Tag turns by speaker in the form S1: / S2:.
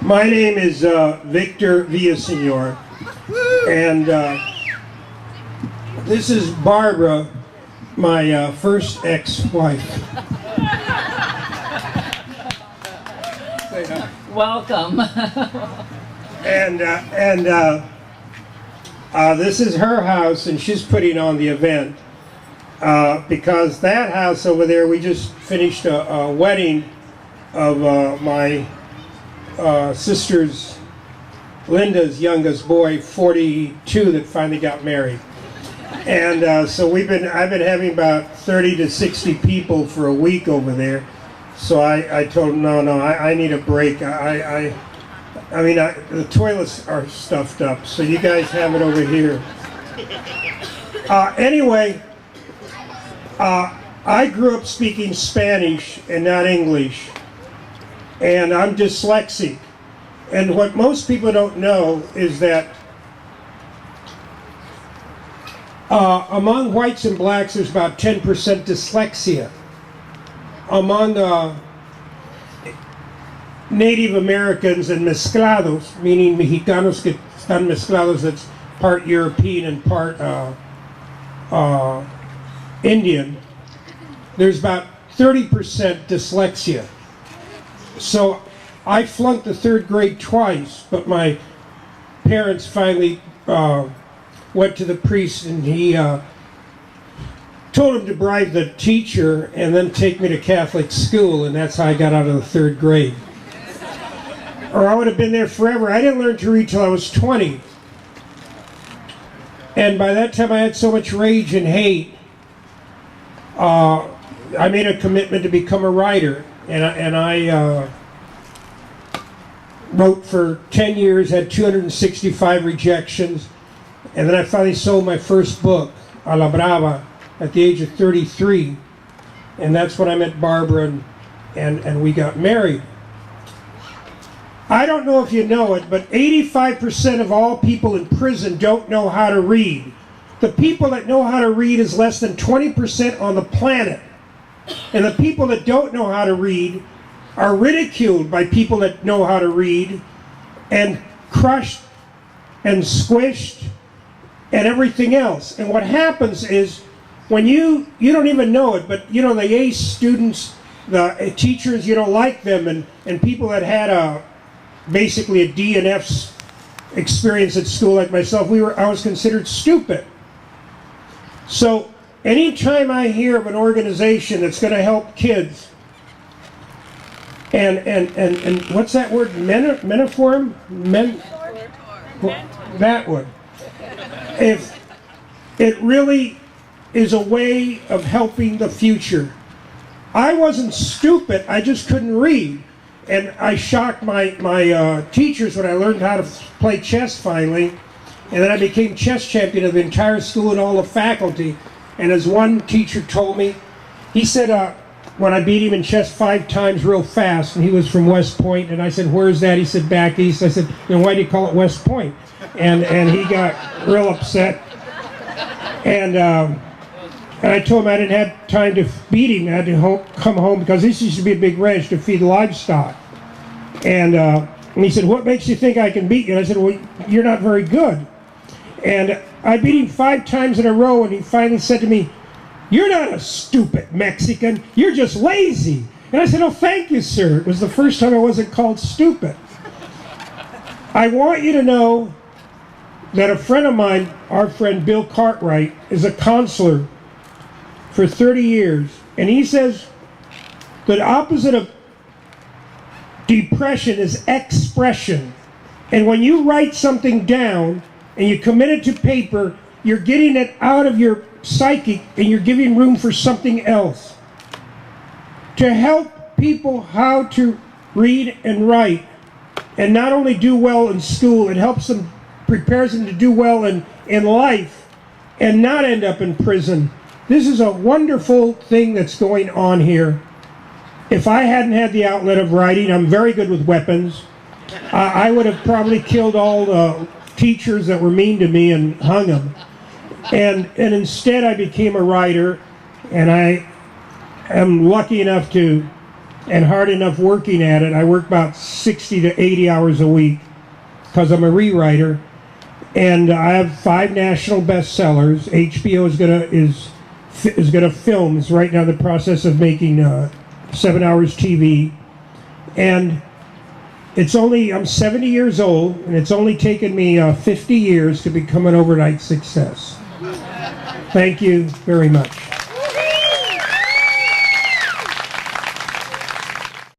S1: My name is Victor Villaseñor, and this is Barbara, my first ex-wife.
S2: Welcome.
S1: And this is her house, and she's putting on the event because that house over there, we just finished a wedding of my sister's, Linda's youngest boy, 42, that finally got married. And so I've been having about 30 to 60 people for a week over there. So I told him, no, I need a break. I mean, the toilets are stuffed up, so you guys have it over here. Anyway, I grew up speaking Spanish and not English, and I'm dyslexic. And what most people don't know is that among whites and blacks, there's about 10% dyslexia. Among Native Americans and mezclados, meaning Mexicanos que están mezclados, that's part European and part Indian, there's about 30% dyslexia. So I flunked the third grade twice, but my parents finally went to the priest, and he told him to bribe the teacher and then take me to Catholic school, and that's how I got out of the third grade. Or I would have been there forever. I didn't learn to read till I was 20. And by that time I had so much rage and hate, I made a commitment to become a writer. And I wrote for 10 years, had 265 rejections, and then I finally sold my first book, A la Brava, at the age of 33. And that's when I met Barbara, and we got married. I don't know if you know it, but 85% of all people in prison don't know how to read. The people that know how to read is less than 20% on the planet. And the people that don't know how to read are ridiculed by people that know how to read, and crushed and squished and everything else. And what happens is, when you don't even know it, but you know, the ace students, the teachers, you don't like them, and people that had basically a D and F experience at school like myself, I was considered stupid. So anytime I hear of an organization that's going to help kids, and what's that word? Metaform? That one. If it really is a way of helping the future. I wasn't stupid, I just couldn't read. And I shocked my teachers when I learned how to play chess finally. And then I became chess champion of the entire school and all the faculty. And as one teacher told me, he said, when I beat him in chess 5 times real fast, and he was from West Point, and I said, "Where's that?" He said, "Back east." I said, "Then why do you call it West Point?" And he got real upset. And I told him I didn't have time to beat him. I had to come home, because this used to be a big ranch to feed livestock. And he said, "What makes you think I can beat you?" And I said, "Well, you're not very good." And I beat him 5 times in a row, and he finally said to me, "You're not a stupid Mexican, you're just lazy." And I said, "Oh, thank you, sir." It was the first time I wasn't called stupid. I want you to know that a friend of mine, our friend Bill Cartwright, is a counselor for 30 years. And he says the opposite of depression is expression. And when you write something down and you commit it to paper, you're getting it out of your psychic and you're giving room for something else. To help people how to read and write, and not only do well in school, it helps them, prepares them to do well in life and not end up in prison. This is a wonderful thing that's going on here. If I hadn't had the outlet of writing, I'm very good with weapons. I would have probably killed all the teachers that were mean to me and hung them. And instead I became a writer, and I am lucky enough to and hard enough working at it. I work about 60 to 80 hours a week because I'm a rewriter, and I have 5 national bestsellers. HBO is gonna film. Is right now in the process of making 7 hours TV, and I'm 70 years old, and it's only taken me 50 years to become an overnight success. Thank you very much.